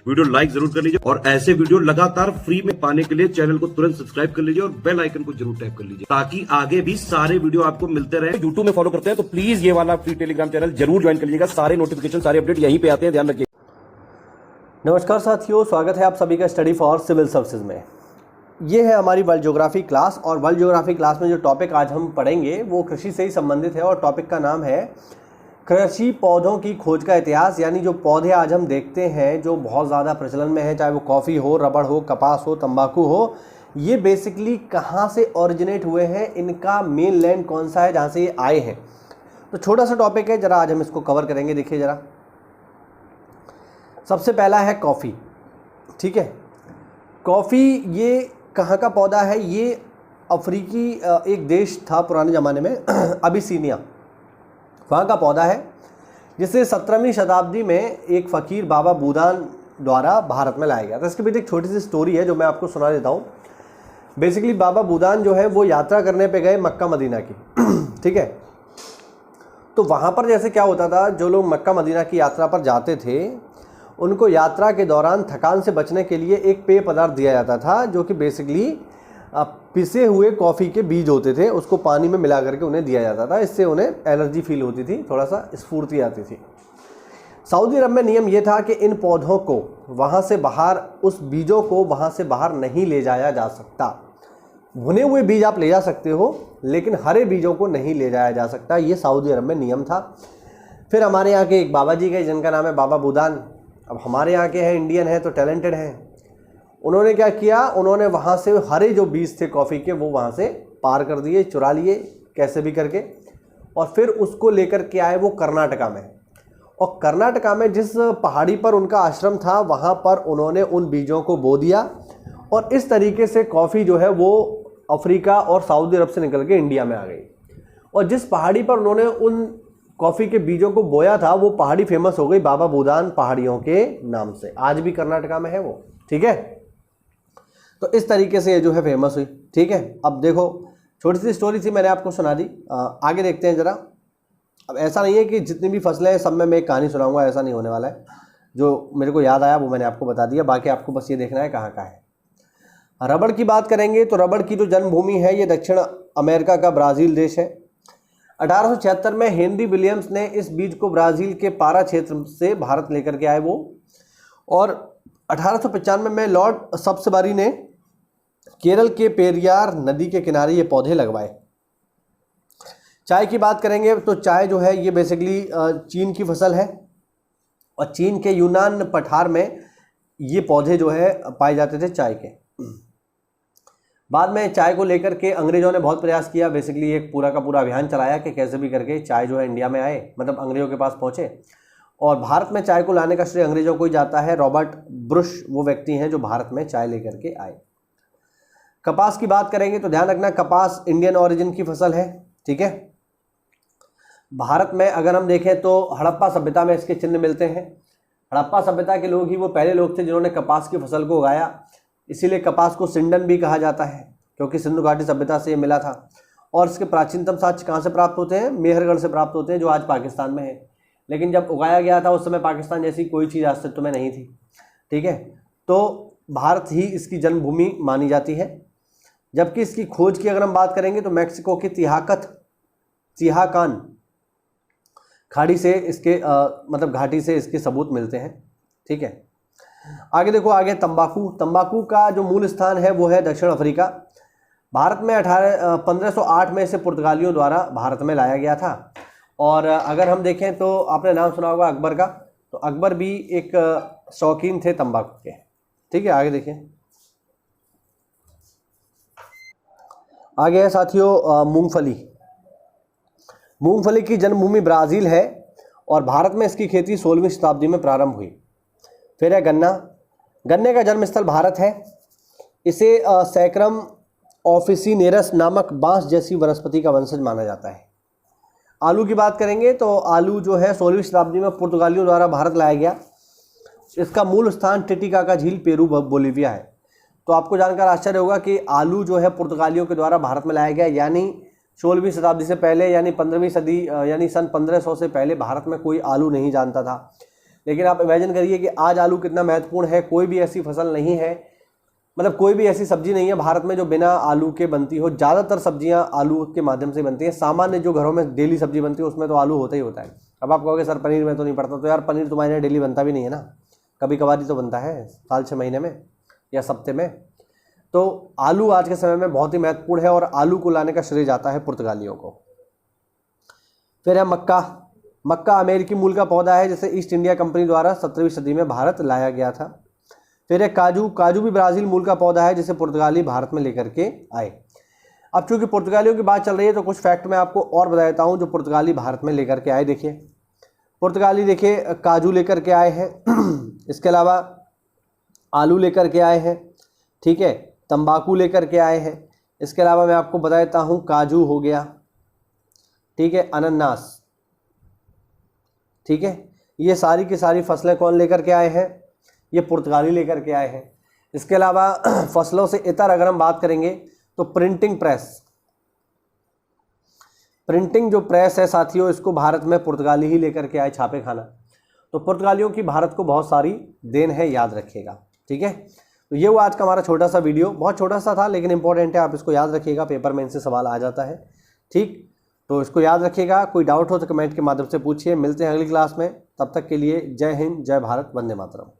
Video like जरूर कर लीजिए और ऐसे वीडियो लगातार फ्री में पाने के लिए चैनल को तुरंत सब्सक्राइब कर लीजिए और बेल आइकन को जरूर टैप कर लीजिए ताकि आगे भी सारे वीडियो आपको मिलते रहे। यूट्यूब में फॉलो करते हैं तो प्लीज ये वाला फ्री टेलीग्राम चैनल जरूर ज्वाइन कर लीजिएगा। सारे नोटिफिकेशन सारे अपडेट यहीं पे आते हैं, ध्यान रखिए। नमस्कार साथियों, स्वागत है आप सभी का स्टडी फॉर सिविल सर्विसेज में। ये है हमारी वर्ल्ड ज्योग्राफी क्लास और वर्ल्ड ज्योग्राफी क्लास में जो टॉपिक आज हम पढ़ेंगे वो कृषि से ही संबंधित है और टॉपिक का नाम है कृषि पौधों की खोज का इतिहास। यानी जो पौधे आज हम देखते हैं जो बहुत ज़्यादा प्रचलन में है, चाहे वो कॉफ़ी हो, रबड़ हो, कपास हो, तंबाकू हो, ये बेसिकली कहाँ से ओरिजिनेट हुए हैं, इनका मेन लैंड कौन सा है जहाँ से ये आए हैं। तो छोटा सा टॉपिक है, ज़रा आज हम इसको कवर करेंगे। देखिए ज़रा, सबसे पहला है कॉफ़ी। ठीक है, कॉफ़ी ये कहाँ का पौधा है? ये अफ्रीकी एक देश था पुराने ज़माने में, अबिसिनिया, वहाँ का पौधा है, जिसे 17वीं शताब्दी में एक फ़कीर बाबा बूदान द्वारा भारत में लाया गया था। इसके पीछे एक छोटी सी स्टोरी है जो मैं आपको सुना देता हूँ। बेसिकली बाबा बूदान जो है वो यात्रा करने पे गए मक्का मदीना की। ठीक है, तो वहाँ पर जैसे क्या होता था, जो लोग मक्का मदीना की यात्रा पर जाते थे उनको यात्रा के दौरान थकान से बचने के लिए एक पेय पदार्थ दिया जाता था जो कि बेसिकली पिसे हुए कॉफ़ी के बीज होते थे, उसको पानी में मिला करके उन्हें दिया जाता था। इससे उन्हें एनर्जी फील होती थी, थोड़ा सा स्फूर्ति आती थी। सऊदी अरब में नियम ये था कि इन पौधों को वहाँ से बाहर, उस बीजों को वहाँ से बाहर नहीं ले जाया जा सकता। भुने हुए बीज आप ले जा सकते हो लेकिन हरे बीजों को नहीं ले जाया जा सकता, ये सऊदी अरब में नियम था। फिर हमारे यहाँ के एक बाबा जी गए जिनका नाम है बाबा बूदान। अब हमारे यहाँ के हैं, इंडियन हैं तो टैलेंटेड हैं। उन्होंने क्या किया, उन्होंने वहाँ से हरे जो बीज थे कॉफ़ी के वो वहाँ से पार कर दिए, चुरा लिए कैसे भी करके, और फिर उसको लेकर के आए वो कर्नाटका में। और कर्नाटका में जिस पहाड़ी पर उनका आश्रम था वहाँ पर उन्होंने उन बीजों को बो दिया और इस तरीके से कॉफ़ी जो है वो अफ्रीका और सऊदी अरब से निकल के इंडिया में आ गई। और जिस पहाड़ी पर उन्होंने उन कॉफ़ी के बीजों को बोया था वो पहाड़ी फेमस हो गई बाबा बूदान पहाड़ियों के नाम से। आज भी कर्नाटका में है वो। ठीक है, तो इस तरीके से ये जो है फेमस हुई। ठीक है, अब देखो छोटी सी स्टोरी थी, मैंने आपको सुना दी। आगे देखते हैं ज़रा। अब ऐसा नहीं है कि जितनी भी फसलें हैं सब में मैं एक कहानी सुनाऊंगा, ऐसा नहीं होने वाला है। जो मेरे को याद आया वो मैंने आपको बता दिया, बाकी आपको बस ये देखना है कहाँ का है। रबड़ की बात करेंगे तो रबड़ की जो जन्मभूमि है ये दक्षिण अमेरिका का ब्राज़ील देश है। 1876 में हेनरी विलियम्स ने इस बीज को ब्राज़ील के पारा क्षेत्र से भारत लेकर के आए वो, और 1895 में लॉर्ड सब्सबरी ने केरल के पेरियार नदी के किनारे ये पौधे लगवाए। चाय की बात करेंगे तो चाय जो है ये बेसिकली चीन की फसल है और चीन के यूनान पठार में ये पौधे जो है पाए जाते थे चाय के। बाद में चाय को लेकर के अंग्रेज़ों ने बहुत प्रयास किया, बेसिकली एक पूरा का पूरा अभियान चलाया कि कैसे भी करके चाय जो है इंडिया में आए, मतलब अंग्रेज़ों के पास पहुँचे। और भारत में चाय को लाने का श्रेय अंग्रेज़ों को ही जाता है। रॉबर्ट ब्रुश वो व्यक्ति हैं जो भारत में चाय लेकर के आए। कपास की बात करेंगे तो ध्यान रखना कपास इंडियन ओरिजिन की फसल है। ठीक है, भारत में अगर हम देखें तो हड़प्पा सभ्यता में इसके चिन्ह मिलते हैं। हड़प्पा सभ्यता के लोग ही वो पहले लोग थे जिन्होंने कपास की फसल को उगाया, इसीलिए कपास को सिंडन भी कहा जाता है क्योंकि सिंधु घाटी सभ्यता से ये मिला था। और इसके प्राचीनतम साक्ष्य कहाँ से प्राप्त होते हैं? मेहरगढ़ से प्राप्त होते हैं जो आज पाकिस्तान में है। लेकिन जब उगाया गया था उस समय पाकिस्तान जैसी कोई चीज़ अस्तित्व में नहीं थी। ठीक है, तो भारत ही इसकी जन्मभूमि मानी जाती है। जबकि इसकी खोज की अगर हम बात करेंगे तो मैक्सिको की तिहाकान खाड़ी से इसके मतलब घाटी से इसके सबूत मिलते हैं। ठीक है, आगे देखो, आगे तंबाकू। तंबाकू का जो मूल स्थान है वो है दक्षिण अफ्रीका। भारत में 1508 में इसे पुर्तगालियों द्वारा भारत में लाया गया था। और अगर हम देखें तो आपने नाम सुना होगा अकबर का, तो अकबर भी एक शौकीन थे तंबाकू के। ठीक है, आगे देखिए। आगे है साथियों मूंगफली। मूंगफली की जन्मभूमि ब्राज़ील है और भारत में इसकी खेती 16वीं शताब्दी में प्रारंभ हुई। फिर है गन्ना। गन्ने का जन्मस्थल भारत है। इसे सैक्रम ऑफिसिनेरस नामक बांस जैसी वनस्पति का वंशज माना जाता है। आलू की बात करेंगे तो आलू जो है 16वीं शताब्दी में पुर्तगालियों द्वारा भारत लाया गया। इसका मूल स्थान टिटिकाका झील, पेरू, बोलीविया है। तो आपको जानकर आश्चर्य होगा कि आलू जो है पुर्तगालियों के द्वारा भारत में लाया गया, यानी 16वीं शताब्दी से पहले, यानी 15वीं सदी, यानी सन 1500 से पहले भारत में कोई आलू नहीं जानता था। लेकिन आप इमेजिन करिए कि आज आलू कितना महत्वपूर्ण है। कोई भी ऐसी फसल नहीं है, मतलब कोई भी ऐसी सब्जी नहीं है भारत में जो बिना आलू के बनती हो। ज़्यादातर सब्जियां आलू के माध्यम से बनती हैं। सामान्य जो घरों में डेली सब्जी बनती है उसमें तो आलू होता ही होता है। अब आप कहोगे सर पनीर में तो नहीं पड़ता, तो यार पनीर तुम्हारे यहाँ डेली बनता भी नहीं है ना, कभी कभार तो बनता है, साल 6 महीने में या सप्ते में। तो आलू आज के समय में बहुत ही महत्वपूर्ण है और आलू को लाने का श्रेय जाता है पुर्तगालियों को। फिर है मक्का। मक्का अमेरिकी मूल का पौधा है जिसे ईस्ट इंडिया कंपनी द्वारा 17वीं सदी में भारत लाया गया था। फिर है काजू। काजू भी ब्राज़ील मूल का पौधा है जिसे पुर्तगाली भारत में लेकर के आए। अब चूंकि पुर्तगालियों की बात चल रही है तो कुछ फैक्ट मैं आपको और बता देता हूं जो पुर्तगाली भारत में लेकर के आए। देखिए पुर्तगाली देखिए काजू लेकर के आए हैं इसके अलावा आलू लेकर के आए हैं, ठीक है, तंबाकू लेकर के आए हैं। इसके अलावा मैं आपको बता देता हूं काजू हो गया, ठीक है, अनानास, ठीक है, ये सारी की सारी फसलें कौन लेकर के आए हैं? ये पुर्तगाली लेकर के आए हैं। इसके अलावा फसलों से इतर अगर हम बात करेंगे तो प्रिंटिंग प्रेस, प्रिंटिंग जो प्रेस है साथियों, इसको भारत में पुर्तगाली ही लेकर के आए, छापे खाना। तो पुर्तगालियों की भारत को बहुत सारी देन है, याद रखिएगा, ठीक है। तो ये वो आज का हमारा छोटा सा वीडियो, बहुत छोटा सा था लेकिन इंपॉर्टेंट है, आप इसको याद रखिएगा, पेपर में इनसे सवाल आ जाता है, ठीक। तो इसको याद रखिएगा, कोई डाउट हो तो कमेंट के माध्यम से पूछिए। मिलते हैं अगली क्लास में, तब तक के लिए जय हिंद, जय भारत, वंदे मातरम।